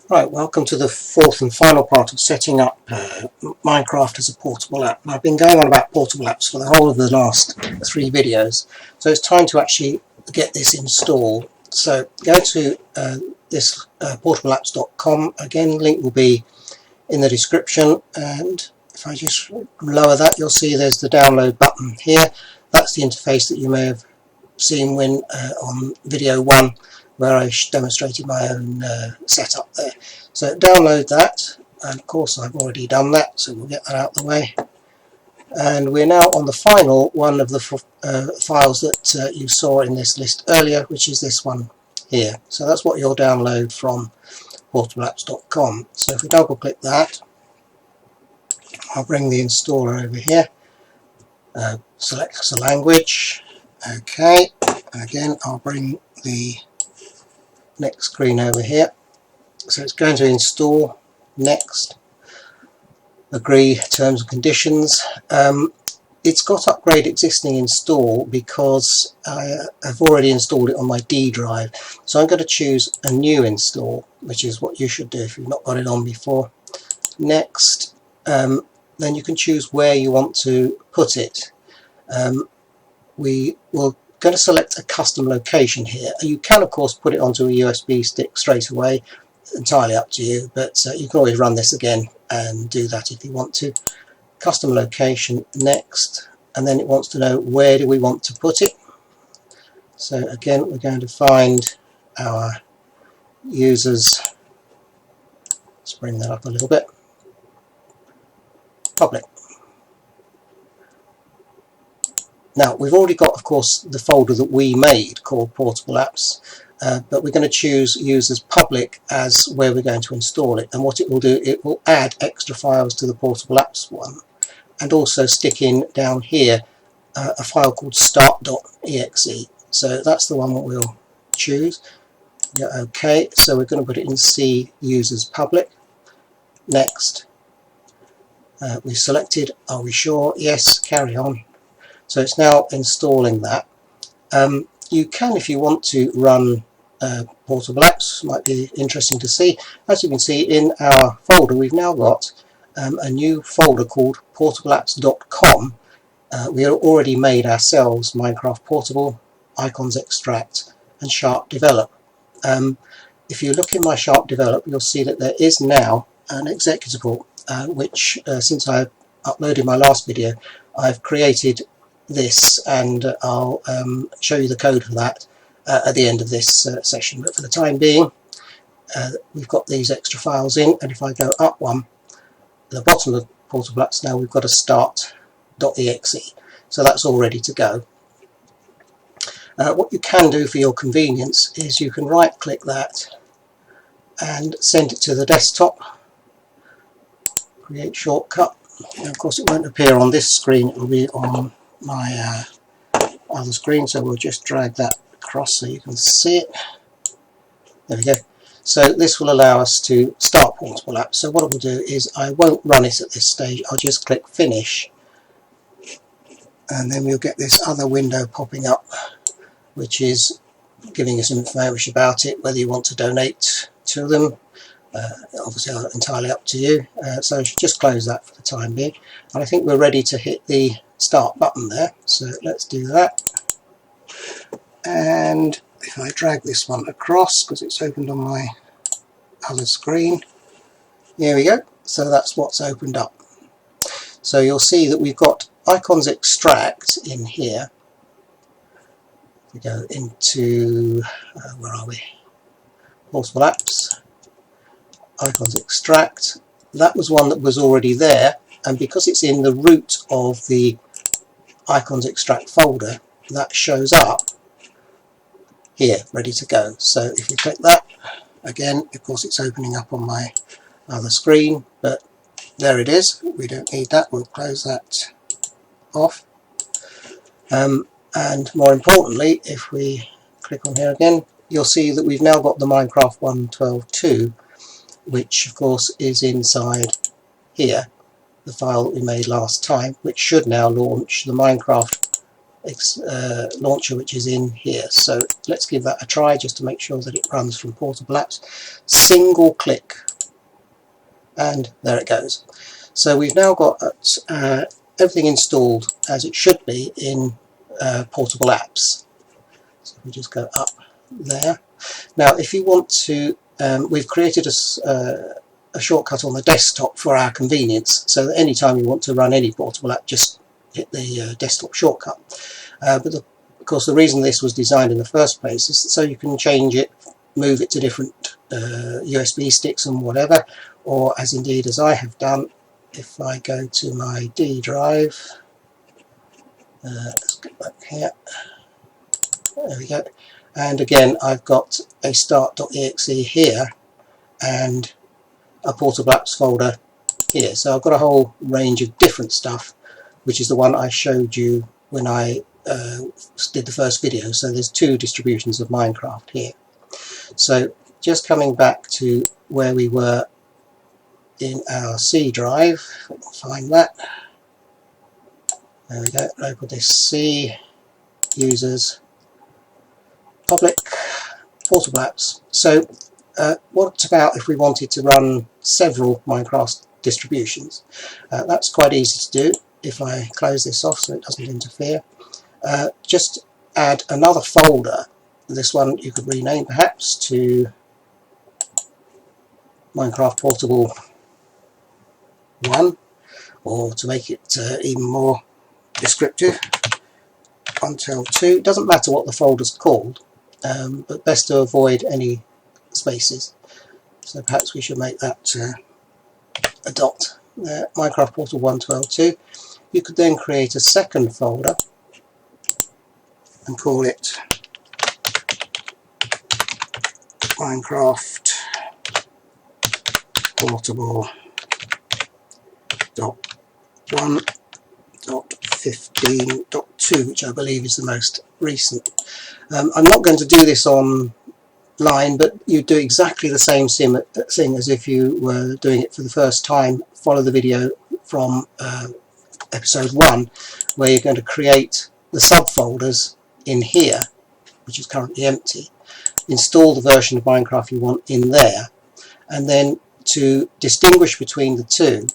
Right, welcome to the fourth and final part of setting up Minecraft as a portable app. I've been going on about portable apps for the whole of the last 3 videos, so it's time to actually get this installed. So go to this PortableApps.com. Again, link will be in the description, and if I just lower that, you'll see there's the download button here. That's the interface that you may have seen when on video 1, where I demonstrated my own setup there. So download that, and of course I've already done that, so we'll get that out of the way. And we're now on the final one of the files that you saw in this list earlier, which is this one here. So that's what you'll download from PortableApps.com. So if we double click that, I'll bring the installer over here, select the language, okay, again I'll bring the next screen over here. So it's going to install, next, agree terms and conditions. It's got upgrade existing install because I have already installed it on my D drive, so I'm going to choose a new install, which is what you should do if you've not got it on before. Next, then you can choose where you want to put it. We will going to select a custom location here. You can of course put it onto a USB stick straight away, entirely up to you, but you can always run this again and do that if you want to. Custom location, next, and then it wants to know where do we want to put it. So again, we're going to find our users, let's bring that up a little bit, public. Now, we've already got, of course, the folder that we made called PortableApps, but we're going to choose users public as where we're going to install it. And what it will do, it will add extra files to the PortableApps one, and also stick in down here a file called start.exe. So that's the one that we'll choose. Yeah, okay, so we're going to put it in C users public. Next, we selected, are we sure? Yes, carry on. So it's now installing that. You can, if you want to, run PortableApps. Might be interesting to see. As you can see in our folder, we've now got a new folder called PortableApps.com. We have already made ourselves Minecraft Portable, Icons Extract, and SharpDevelop. If you look in my SharpDevelop, you'll see that there is now an executable, which since I uploaded my last video, I've created this, and I'll show you the code for that at the end of this session. But for the time being, we've got these extra files in, and if I go up one, at the bottom of PortableApps now we've got a start.exe, so that's all ready to go. What you can do for your convenience is you can right click that and send it to the desktop, create shortcut, and of course it won't appear on this screen, it will be on my other screen, so we'll just drag that across so you can see it. There we go. So this will allow us to start PortableApps. So what I will do is I won't run it at this stage, I'll just click finish, and then we'll get this other window popping up, which is giving us information about it, whether you want to donate to them. Obviously entirely up to you, so I should just close that for the time being, and I think we're ready to hit the start button there, so let's do that. And if I drag this one across, because it's opened on my other screen, here we go, so that's what's opened up. So you'll see that we've got Icons Extract in here. We go into where are we? PortableApps, Icons Extract. That was one that was already there, and because it's in the root of the Icons Extract folder, that shows up here ready to go. So if we click that again, of course it's opening up on my other screen, but there it is. We don't need that, we'll close that off. And more importantly, if we click on here again, you'll see that we've now got the Minecraft 1.12.2, which of course is inside here, the file that we made last time, which should now launch the Minecraft launcher which is in here. So let's give that a try just to make sure that it runs from PortableApps. Single click, and there it goes. So we've now got everything installed as it should be in PortableApps. So we just go up there. Now if you want to, we've created a shortcut on the desktop for our convenience, so that any time you want to run any portable app, just hit the desktop shortcut. But of course the reason this was designed in the first place is so you can change it, move it to different USB sticks and whatever, or as indeed as I have done, if I go to my D drive, let's get back here, there we go, and again I've got a start.exe here and a PortableApps folder here. So I've got a whole range of different stuff, which is the one I showed you when I did the first video. So there's two distributions of Minecraft here. So just coming back to where we were in our C drive, find that. There we go, open this C, users, public, PortableApps. So what about if we wanted to run several Minecraft distributions? That's quite easy to do if I close this off so it doesn't interfere. Just add another folder. This one you could rename perhaps to Minecraft Portable 1, or to make it even more descriptive, Until 2. It doesn't matter what the folder's called, but best to avoid any spaces. So perhaps we should make that a dot there, Minecraft Portal 1.12.2. You could then create a second folder and call it Minecraft Portable .1.15.2, which I believe is the most recent. I'm not going to do this online, but you do exactly the same thing as if you were doing it for the first time. Follow the video from episode 1, where you're going to create the subfolders in here, which is currently empty. Install the version of Minecraft you want in there, and then to distinguish between the two,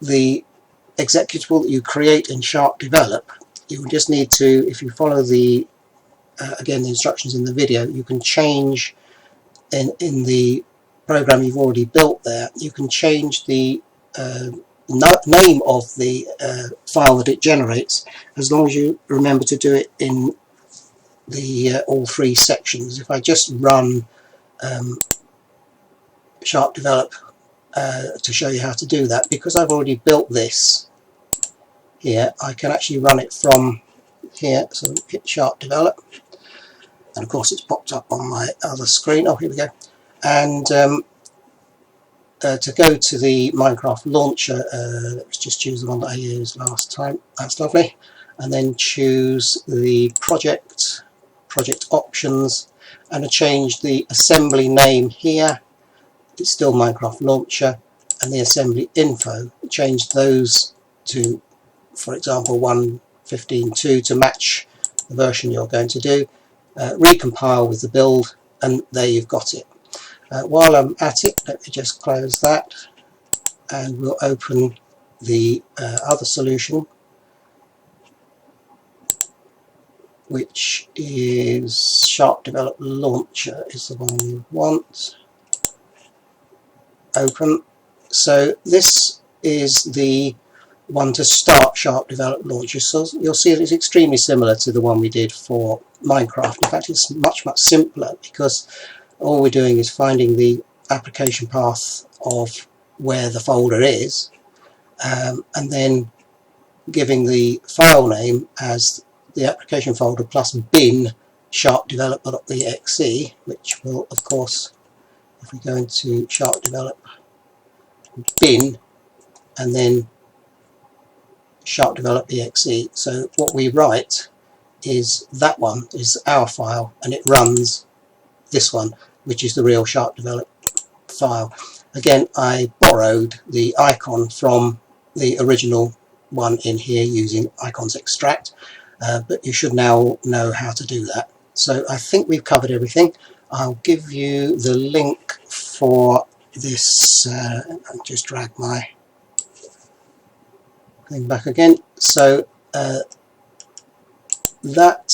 the executable that you create in SharpDevelop, you just need to, if you follow the again the instructions in the video, you can change in the program you've already built there, you can change the name of the file that it generates, as long as you remember to do it in the all three sections. If I just run SharpDevelop to show you how to do that, because I've already built this here, I can actually run it from here. So hit SharpDevelop, and of course it's popped up on my other screen. Oh, here we go. And to go to the Minecraft launcher, let's just choose the one that I used last time. That's lovely. And then choose the project options, and I change the assembly name here. It's still Minecraft launcher, and the assembly info, change those to, for example, 1.15.2 to match the version you're going to do. Recompile with the build, and there you've got it. While I'm at it, let me just close that, and we'll open the other solution, which is SharpDevelop Launcher is the one we want. Open. So this is the one to start SharpDevelop Launcher. So you'll see that it's extremely similar to the one we did for Minecraft. In fact, it's much simpler, because all we're doing is finding the application path of where the folder is, and then giving the file name as the application folder plus bin sharpdevelop.exe, which will, of course, if we go into SharpDevelop bin and then SharpDevelop.exe, so what we write is that one is our file, and it runs this one, which is the real SharpDevelop file. Again, I borrowed the icon from the original one in here using icons extract, but you should now know how to do that. So I think we've covered everything. I'll give you the link for this. I'll just drag my thing back again. So that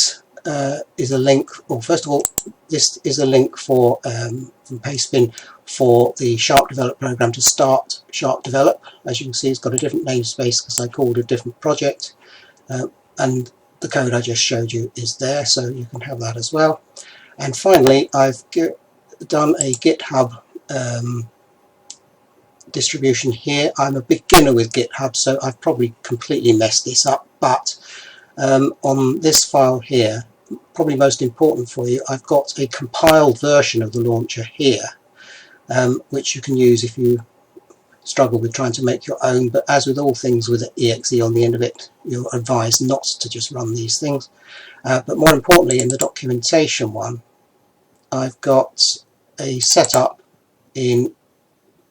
is a link, or first of all, this is a link for from Pastebin for the SharpDevelop program to start SharpDevelop. As you can see, it's got a different namespace because I called it a different project, and the code I just showed you is there, so you can have that as well. And finally, I've done a GitHub distribution here. I'm a beginner with GitHub, so I've probably completely messed this up, but on this file here, probably most important for you, I've got a compiled version of the launcher here, which you can use if you struggle with trying to make your own. But as with all things with an exe on the end of it, you're advised not to just run these things. But more importantly, in the documentation one, I've got a setup in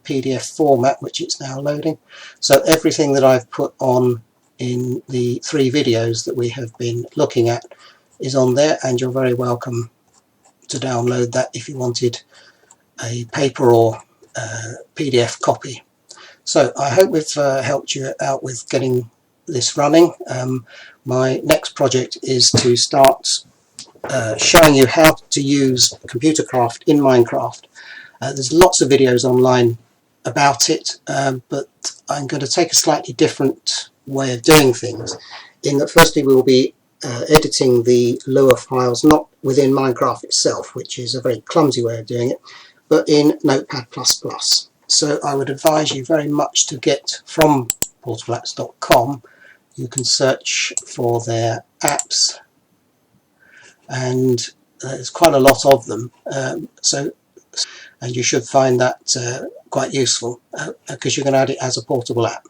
PDF format, which it's now loading. So everything that I've put on in the 3 videos that we have been looking at is on there, and you're very welcome to download that if you wanted a paper or PDF copy. So I hope we've helped you out with getting this running. My next project is to start showing you how to use Computercraft in Minecraft. There's lots of videos online about it, but I'm going to take a slightly different way of doing things, in that firstly we'll be editing the Lua files not within Minecraft itself, which is a very clumsy way of doing it, but in Notepad++. So I would advise you very much to get from PortableApps.com. You can search for their apps, and there's quite a lot of them, and you should find that quite useful because you can add it as a portable app.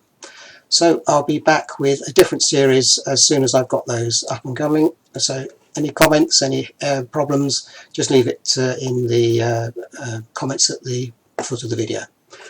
So I'll be back with a different series as soon as I've got those up and coming. So any comments, any problems, just leave it in the comments at the foot of the video.